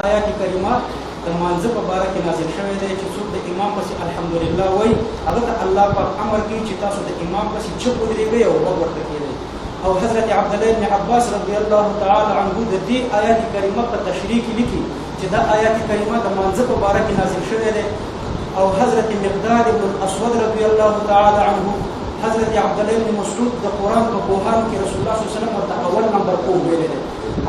آیات کریمه د مانځه په باره کې نازل شوی دی چې څوک د امام پسې الحمدلله وایي هغه ته الله پاک امر کوي چې تاسو د امام پسې چپ ودرېږئ او غوږ ورته کېږئ. او حضرت عبدالله بن عباس رضی الله تعالی عنه د دې آیات کریمه په تشریح کې لیکي چې دا آیات کریمه د مانځه په باره کې نازل شوی دی. او حضرت مقداد بن الاسود رضی الله تعالی عنه حضرت عبدالله بن مسعود د قرآن په پوهانو کې رسول الله صلی الله علیه وسلم ورته اول نمبر پوه ویلی دی.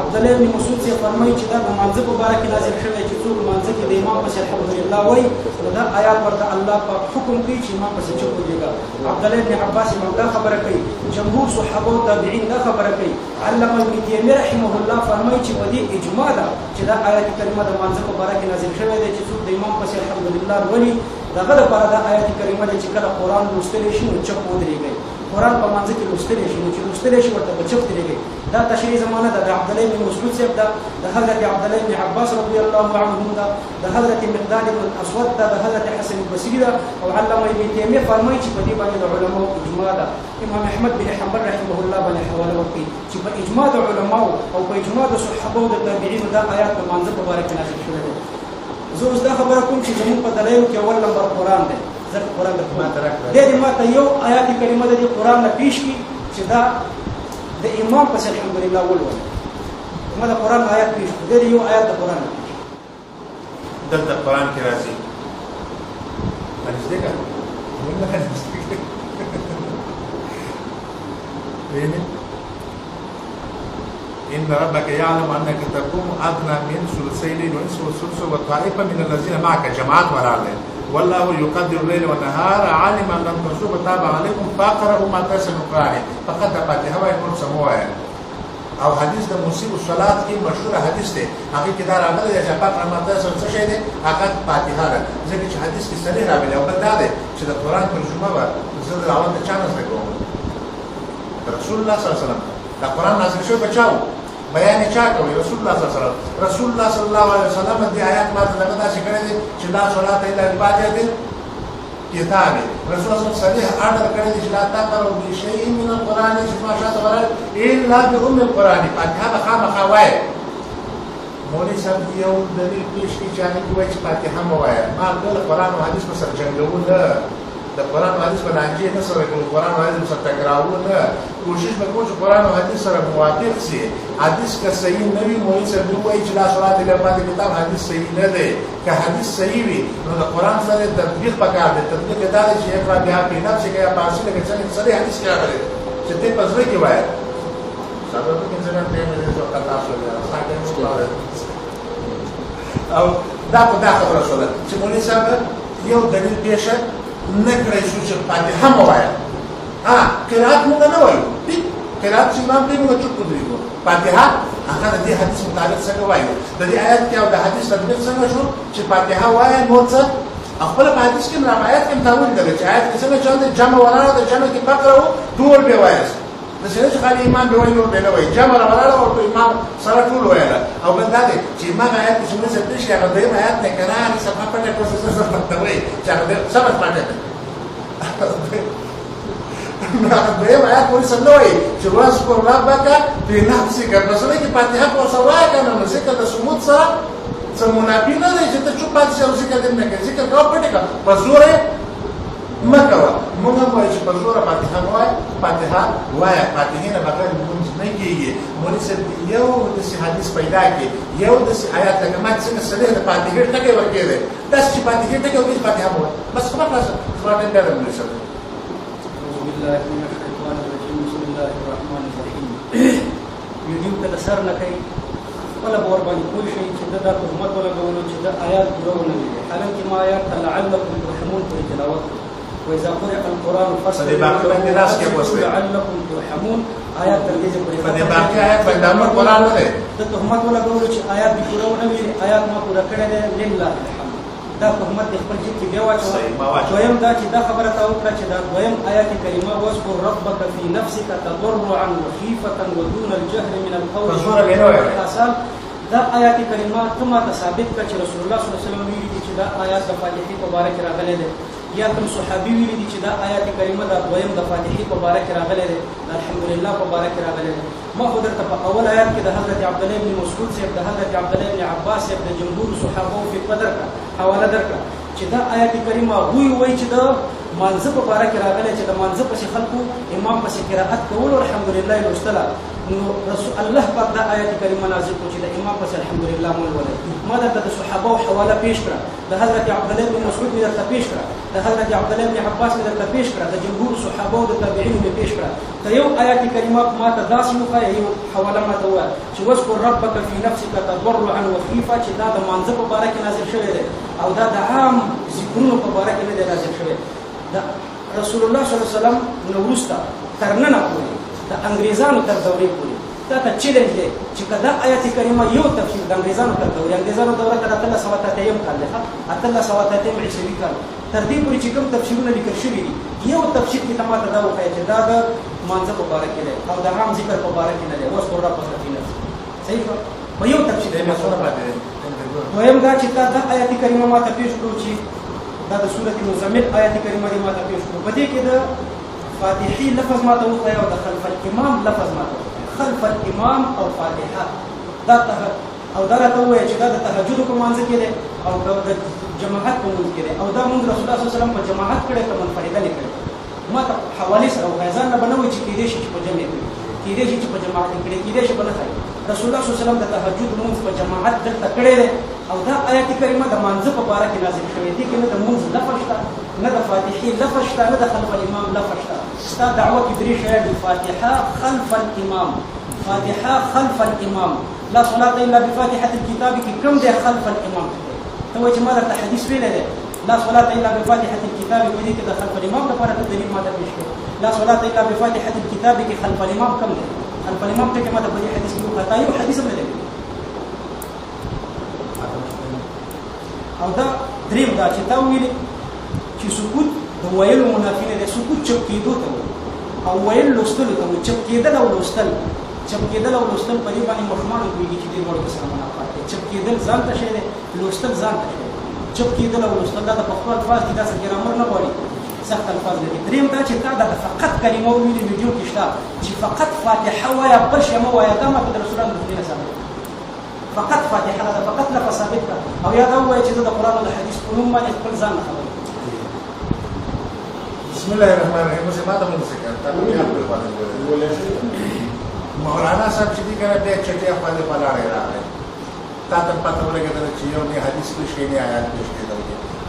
عبدالله بن مسعود سے فرمایي چې دا د مانځه په باره کې نازل شوی چې څوک مانځه کې د امام پسې الحمدلله وایي نو دا آیات ورته الله پاک حکم کوي چې امام پسې چپ ودرېږه. عبدالله بن عباس هم دا خبره کوي، جمهور صحابه او تابعین دا خبره کوي. علامه ابن تیمیه رحمه الله فرمایي چې په دې اجماع ده چې دا آیات کریمه د مانځه په باره کې نازل شوی دی چې څوک د امام پسې الحمدلله ولي دغه لپاره دا آیات کریمه دی چې کله قرآن لوستلی شي نو چپ ودرېږئ. قرآن په مانځه کې لوستلی شي نو چې لوستلی شي ورته په چپ درېږئ. دا تشریح زمانه ده د عبدالله بن مسعود صاحب ده، د حضرت عبدالله بن عباس رضی الله عنهم ده، د حضرت مقداد بن الاسود ده، د حضرت حسن البصري ده. او علامه ابن تیمیه فرمایي چې په دې باندې د علماو اجماع ده. امام احمد بن حنبل رحمه الله باندې حواله ورکوي چې په اجماع د علماو او په اجماع د صحابه او د تابعینو دا آیات په مانځه په باره کې نازل شوی دی. زه اوس دا خبره کوم چې زموږ په دلایلو کې اول نمبر قرآن دی. زه قرآن درته دې ماته یو آیات کریمه د دې قرآن نه پیش کړي چې دا د امام پسې الحمدلله ولولئ. ما د قرآن آیات پیش کړو، دې یو آیات د قرآن نه دلته قرآن کې راځي إن ربك يعلم أنك تقوم أدنى من ثلثي الليل ونصف والثلث وطائفة من الذين معك جماعات وراء والله يقدر الليل والنهار علم أن لم تنسوا تاب عليكم فاقرأوا ما تيسر من القرآن فقد فاتحة ويكون سموها. او حدیث د موسیق الصلات کې مشهور حدیث دی، هغه کې دا راغلی دی چې پاک رحمت الله څه شی دی هغه فاتحه ده. ځکه چې حدیث کې صریح راغلی او بل دا دی چې د قرآن ترجمه به زه د اول د چا نه زده کوم، رسول الله صلی الله علیه وسلم دا قرآن نازل شوی په چا و بیان چا کوي؟ رسول الله صلی الله علیه وسلم. رسول الله صلی الله علیه وسلم دې آیات ماته دغه داسې کړی دی چې لا صلات الا بفاتحه کتاب رسول الله صریح آرډر کړی دی چې لا تقرأوا بشیء من القرآن ما شاء الله الا بأم القرآن فاتحه خامخا وایي. مولوي صاحب یو دلیل پیش کړي چې هغه کوي چې فاتحه مو وایي. ما د قرآن او حدیث په سره جنګول نه، د قرآن او حدیث په لانجې نه سره کوي، قرآن او حدیث سره ټکراو نه، کوشش وکړو چې قرآن او حدیث سره موافق شي. حدیث که صحیح نه وي مولوي صاحب وایي چې لا صلات الا بفاتحه کتاب حدیث صحیح نه دی. که حدیث صحیح وي نو د قرآن سره تطبیق پکار دی. تطبیق دا دی چې اقرأ بها فی نفسک یا په اصل کې څنګه صحیح حدیث کې راغلی چې ته په زړه کې وایې. سبب کې څنګه دې مې زه تاسو له ساده او دا په دا خبره شوه چې مولوي صاحب یو دلیل پیش نه کړی شو چې فاتحه مو وایه. قرأت موږ نه وایو، قرأت چې امام کوي موږ چوپ ودرېږو. فاتحه هغه د دې حدیث مطابق څنګه وایو؟ د دې آیت کې او د حدیث تطبیق څنګه شو چې فاتحه وایه نو څه خپل په حدیث کې روایت کې تاویل دی چې آیت کې څنګه چې جمع ولاړه د جمع کې فقره ټول به وایي. د څه خالي ایمان به وایي نو به نه وایي، جمع ولاړه او امام سره ټول وایي. او بل دا دی چې امام آیت چې موږ څه پیش کړو د آیت نه کنه صفه په ټکو څه څه وایي چې هغه سبب پاتې ده. دویم آیات پوری سم نه وایي چې واذکر ربک فی نفسک، مثلا کې فاتحه په سوای کنه نو ذکر د سموت سره څه منافی نه دی چې ته چوپ پاتې شې او ذکر دې نه کوې. ذکر کوه پټه کا په زور مه کوه. موږ هم وایو چې په زور فاتحه وایه، فاتحه وایه، فاتحې نه بغیر لمونځ نه کېږي. مولوي صاحب یو داسې حدیث پیدا کړي، یو داسې آیات لکه ما چې څنګه صریح د فاتحې ټکی ورکړی داسې چې فاتحې ټکی وکړي فاتحه مه وایه. بس خبره خلاصه. زما ټیم بیا د مولوي صاحب بالله من الشیطان الرجیم. بسم الله الرحمن الرحیم. ویډیو ته سر نه کوي ولا باور باندې پوه شئ چې دا تهمت ولګولو چې دا آیات پوره ونه وي. حالانکه ما آیات لعلکم ترحمون پورې تلاوت وإذا قرئ القرآن فاستمعوا لعلكم ترحمون آیات تر دې پورې په باقي آیات باندې امر قرآن نه دی. دا تهمت ولګولو چې آیات پوره ونه وي، آیات ما پوره کړی دی لله الحمد. دا تهمت د خپل جیب کې بیا واچوه. دویم دا چې دا خبره تا وکړه چې دا دویم آیات کریمه واذکر ربک فی نفسک تضرعا وخیفة ودون الجهر من القول دا آیات کریمه کومه ثابت کړه چې رسول الله صلی الله علیه وسلم ویلي دي چې دا آیات د فاتحې په باره کې راغلي دي یا کوم صحابي ویلي دي چې دا آیات کریمه د دویم د فاتحې په باره کې راغلي دي الحمدلله په باره کې راغلي دي ما خو درته په اول آیات کې د حضرت عبد الله بن مسعود صاحب د حضرت عبد الله بن عباس صاحب د جمهور صحابه په قدر کا حواله درکړه چې دا آیات کریمه وایي چې د مانزه په باره کې راغلي چې د مانزه په خلکو امام په قرائت کول الحمدلله لوستله نو رسول الله پاک دا آیات کریمه نازل کړي چې د امام په الحمدلله مول ولای ما د صحابه او حواله پیش کړه د حضرت عبد الله بن مسعود درته پیش کړه د حضرت عبد الله بن عباس درته پیش کړه د جمهور صحابه او د تابعین به پیش کړه ته یو آیات کریمه ما ته داسې مخه یو حواله ما ته وایي چې واذكر ربك في نفسك تضرعا وخيفا چې دا د مانزه په باره کې نازل شوی دی او دا د عام ذکرونو په باره کې نه دی نازل شوی دا رسول الله صلی الله علیه وسلم نو وروسته تر نن پورې د انګریزانو تر دورې پورې دا ته چیلنج دی چې کدا آیات کریمه یو تفسیر د انګریزانو تر دورې انګریزانو دوره کې 1330 کال ده 1330 عیسوي کال تر دې پورې چې کوم تفسیرونه لیکل شوي دي یو تفسیر کې تماته دا وایي چې دا د مانزه په باره کې دی او د عام ذکر په باره کې نه دی اوس قرآن په کې نه صحیح په یو تفسیر دی مسوره باندې دویم دا چې دا آیات کریمه ما ته پیښ کړو چې دا د سورۃ المزمل آیات کریمه دی ما ته پیښ کړو په دې کې د فاتحی لفظ ما ته وخی او د خلف الامام لفظ ما ته خلف الامام او فاتحه دا او دا راته وایي چې دا د تهجد په مانځ کې دی او د جماعت په مانځ کې دی او دا موږ رسول الله صلی الله علیه وسلم په جماعت کړه کوم منفرده لیکل ما ته حواله سره غزان نه بنوي چې کېدې شي په جمع کې کېدې شي په جماعت کې کېدې شي په نه رسول الله صلی الله علیه وسلم د تهجد مونږ په جماعت دلته کړی دی او دا آیات کریمه د مانځ په باره کې نازل شوې دي کې نه د مونږ لفظ شته نه د فاتحې لفظ شته نه د خلف الامام لفظ شته ستا دعوه کې درې شی دي فاتحه خلف الامام فاتحه خلف الامام لا صلاه الا بفاتحه الكتاب کې کوم دی خلف الامام ته وایي چې ما درته حدیث ویلی دی لا صلاه الا بفاتحه الكتاب په دې کې د خلف الامام لپاره د دلیل ماته پیش کړو لا صلاه الا بفاتحه الكتاب کې خلف الامام کوم دی خلف الامام ته کې ماته په دې حدیث کې وکړه یو حدیث هم نه دی او دا دریم دا چې تا ویلي چې سکوت د ویلو منافي نه دی سکوت چپ کېدو ته او ویل لوستلو ته چپ کېدل او لوستل چپ کېدل او لوستل په دې باندې مخمانو کوي چې دې ورته سره منافات دی چپ کېدل ځان ته شي دی لوستل ځان ته شي چپ کېدل او لوستل دا د پښتو الفاظ دي دا څه ګرامر نه غواړي سخت الفاظ دي دریم دا چې تا د فقط کلمه ویلې ویډیو کې شته چې فقط فاتحه وایا بل شی مو وایا دا ما په رسول الله صلی الله علیه وسلم فقط فاتحه دا فقط لفظ ثابت او یا دا وایي چې د قرآن او د حدیث په نوم باندې خپل ځان خبري بسم الله الرحمن الرحیم سے بات ہم سے کرتا ہوں مولانا صاحب چې دي کنه بیا چټي خپل په لاره راغی تا ته پته ولګېدل چې یو نه حدیث پیش کړي آیات پیش کړي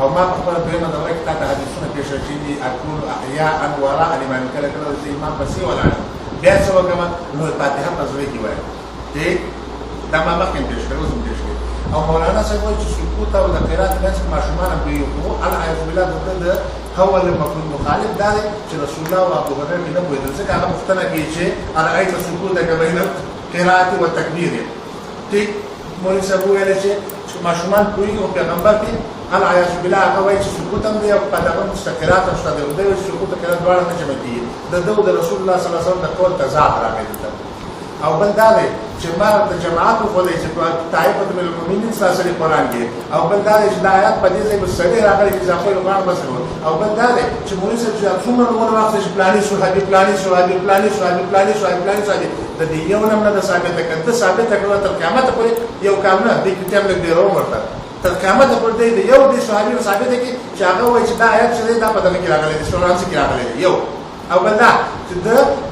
او ما په خپل دویمه دوره کې تا ته حدیثونه پیش کړي دي اقول احیاء وراء الامام کله کله چې امام پسې ولاړ بیا څه وکړم نو فاتحه په زوی کې وایي چې دا ما مخکې پیش کړو زم پیش کړي او مولانا صاحب وایي چې سکوت او د قرات ناس ماشومان به یو ال اعوذ بالله د هو المفروض مخالف دا چې رسول الله او ابو بکر نه وایي ځکه هغه مفتنه کوي چې ارايت سکوت بین قرات او تکبیر ټیک مولوی صاحب ویل چې ماشومان کوي او پیغمبر کې ال اعوذ بالله هغه وایي چې سکوت هم دی او په دغه مستقرات هم شته دی او د سکوت قرات دواړه نه جمع دي د رسول الله صلی الله علیه وسلم د قول تضاد راغلی او بل دا دی چې ما د جماعت په ولې چې طائفه من المؤمنین سره قرآن کې او بل دا دی چې د آیات په دې ځای په سړي راغلي چې ځکه قرآن بس او بل دا دی چې مولوی صاحب چې څومره نور وخت چې پلاني صحابي د دې یو نه د ثابت کړه ثابت کړه تر قیامت پورې یو کار نه د کتاب له ډیرو ورته تر قیامت پورې د یو د صحابي ثابت کې چې هغه وایي چې دا آیات چې دا په دغه کې راغلي د قرآن کې راغلي یو او بل دا چې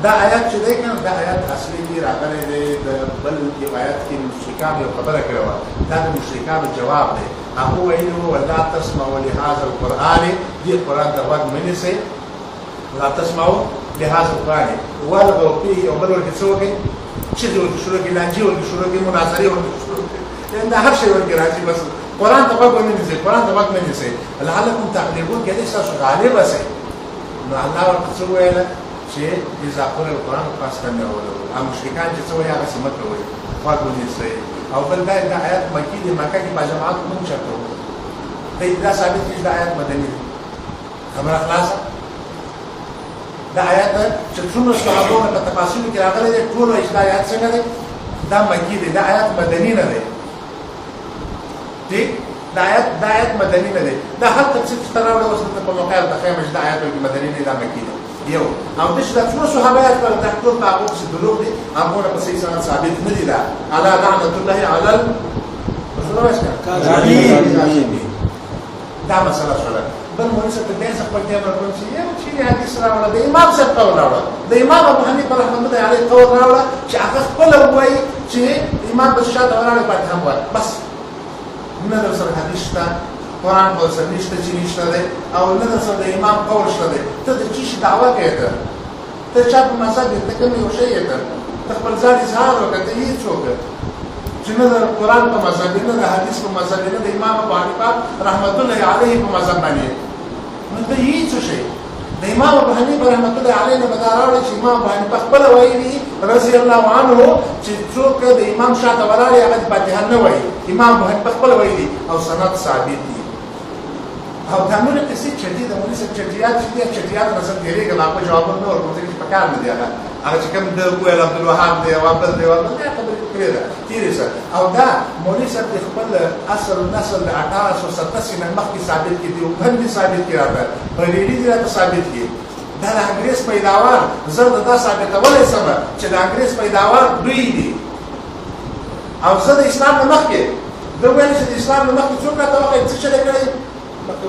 دا آیات چې دی کنه دا آیات اصلي دی راغلی دی د بل یو آیات کې مشرکان یو خبره کړې وه دا د مشرکانو جواب دی هغه ویلي وو ولا تسمعوا لهذا القرآن دې قرآن ته غوږ مه نیسئ لا تسمعوا لهذا القرآن والغوا فيه او بل ورکې څه وکړئ چغې ورکې شروع کړي لانجې ورکې شروع کړي مناظرې ورکې شروع کړي دا هر شی ورکې راځي بس قرآن ته غوږ ونه نیسئ قرآن ته غوږ مه نیسئ لعلکم تغلبون کېدای شي تاسو غالب شئ نو الله ورته څه ویله چې اذا قرئ القرآن فاستمعوا له او مشرکان چې څه وایي هغسې مه کوئ غوږ ونیسئ او بل دا آیات مکي دی مکه کې په جماعت مونږ چرته وو دا ثابت دی چې دا آیات مدني دی خبره خلاصه دا آیات چې څومره صحابو په تفاصیل کې راغلي دي ټول چې دا آیات څنګه دی دا مکي دی دا آیات مدني نه دی ٹھیک دا آیت مدني نه دی دا هر تفسیر چې تراوړ اوس په موقع د خیمه چې دا آیت مدني نه دا مکی دی یو او د څه څو صحابه پر د ټول تعقب چې دروغ دي هغه په صحیح سند ثابت نه دي دا علی لعنت الله علی رسول الله دا مسله شوه بل مونږ ته د څه خپل ټیم راکوم چې یو چې حدیث راوړل د امام صاحب قول راوړل د امام ابو حنیفه رحمه الله علیه قول راوړل چې هغه خپل وایي چې امام بشاد راوړل پاتې هم وایي بس نه در سره حدیث شته قرآن په سر نشته چې نشته دی او نه در سره د امام قول شته دی ته د چی دعوه کوې ته چا په مذهب یې ته کوم یو شی یې ته خپل ځان اظهار وکړه ته هېڅ وکړه چې نه د قرآن په مذهب نه د حدیث په مذهب نه د امام ابو حنیفه رحمت الله علیه په مذهب باندې نو ته هېڅ شی د امام ابو حنیفه رحمت الله علیه نه به دا راوړی چې امام ابو حنیفه خپله ویلي رضی الله عنه چې څوک د امام شاته ولاړ هغه د فاتحه نه وایي امام ابو حنیفه خپله ویلي او سند ثابت دي او دا نورې قصې چټي د مولوي صاحب چټیات چې دي چټیات رسم کېږي هغه په جوابونه نه ورکوم ځکه چې په کار نه دي هغه چې کوم د ویل عبدالوهاب دی او بل دی او بل دی خبرې کړې ده تېرې سره او دا مولوي صاحب د خپل اصل نسل د 1887 نه مخکې ثابت کړي دي او هم دې ثابت کړي راته بریلي دي راته ثابت کړي دا د انګریز پیداوار زه دا ثابتولی شم چې د انګریز پیداوار دوی دي او زه د اسلام نه مخکې ده ویل چې د اسلام نه مخکې څوک راته وښایي څه چلی کړی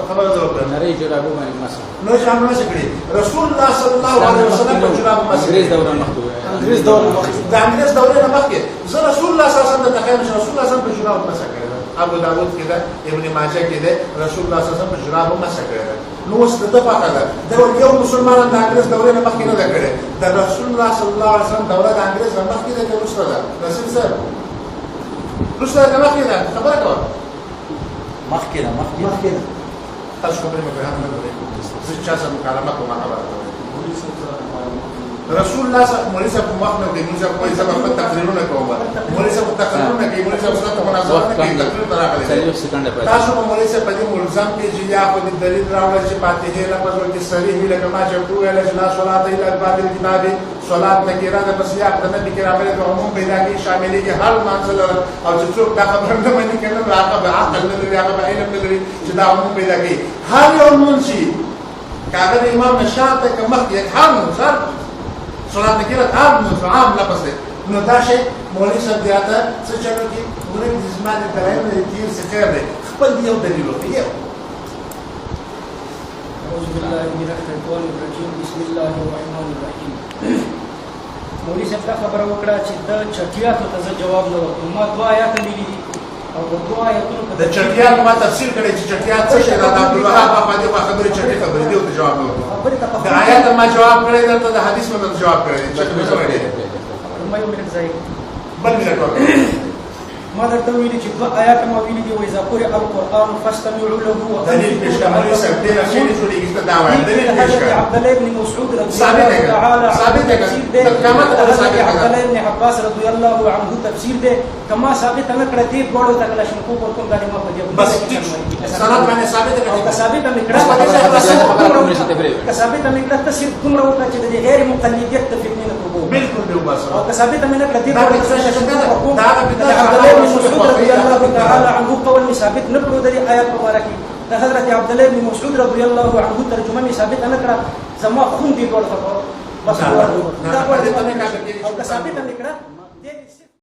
خبره ده وکړه نری جرابو باندې مسح نو چې هم نشي کړی رسول الله صلی الله علیه وسلم په جرابو مسح انګریز دوره مخکې انګریز دوره مخکې د انګریز دوره نه مخکې زه رسول الله صلی الله علیه وسلم ته تخیل چې رسول الله صلی الله علیه وسلم په جرابو مسح کړی ابو داود کې ده ابن ماجه کې ده رسول الله صلی الله علیه وسلم په جرابو مسح کړی نو اوس د پاکه ده دا یو مسلمان د انګریز دوره نه مخکې نه ده کړی د رسول الله صلی الله علیه وسلم دوره د انګریز نه مخکې ده که وروسته ده رسول صاحب وروسته ده مخکې ده خبره کوه مخکې ده تاسو خبرې مې فهم نه کړې زه چا سره مکالمه کوم خبره رسول الله صلی الله علیه وسلم په وخت کې موږ په ځای په تقریرونه کوو مولوی صاحب تقریرونه کوي مولوی صاحب سره مناظره کوي تقریر راغلی تاسو په مولوی صاحب په دې ملزم کې چې یا په دلیل راوړل چې فاتحه لفظ ورته صریح وي لکه ما چې ویل چې لا صلات الا بعد الكتاب صلات نکره ده بس یا د نبی کرام له عموم پیدا کې شاملې کې هر منزل او چې څوک دا خبره نه مانی کنه راغه به عقل نه لري هغه به علم نه لري چې دا عموم پیدا کې هر یو منشي کاغه امام نشاط کې مخ یک هم سر صلات نکره عام لفظ ده نو دا شی مولوی صاحب دیاته څه چلو کې ورته د زمانه درایم نه تیر څه خیر دی خپل یو دلیل وکړي أعوذ بالله من الشيطان الرجيم بسم الله الرحمن الرحيم مولوی صاحب دا خبره وکړه چې د چټیاتو ته زه جواب نه ورکوم ما دوه آیات لیدلي دي او په دوه آیاتونو د چټیاتو ما تفسیر کړی چې چټیات څه شی دا د عبدالوهاب بابا دې خبرې چټي خبرې دی او ته جواب نه ورکوم د آیات ما جواب کړی درته د حدیث ما جواب کړی ما یو منټ ځای بل منټ ورکړه ما درته ویلي چې دوه آیات ما ویلي دي وإذا قرئ القرآن فاستمعوا له دلیل پیش کړه مولوی صاحب دې نه شي جوړیږي ته دا وایي دلیل پیش کړه عبد الله بن مسعود رضی ثابت الله تعالی ثابت ہے ترجمه ته ثابت ہے عبد الله بن عباس رضی الله عنه تفسیر ده کما ثابت نه کړه دې ډوړو تک لشن کو کوم دا ما په دې بس سند باندې ثابت ہے او ثابت نه کړه ثابت نه کړه ته صرف کومره وکړه چې د غیر مقلدیت ته فتنه نه کوو بالکل به وباسه او ثابت نه کړه دې دا مسعود رضی الله تعالی عنه قول ثابت نه کړو د آیات مبارکه د حضرت عبد الله بن مسعود رضی الله عنه ترجمه می ثابت نه کړه زما خون دی ورته بس دا ورته او ثابت نه کړه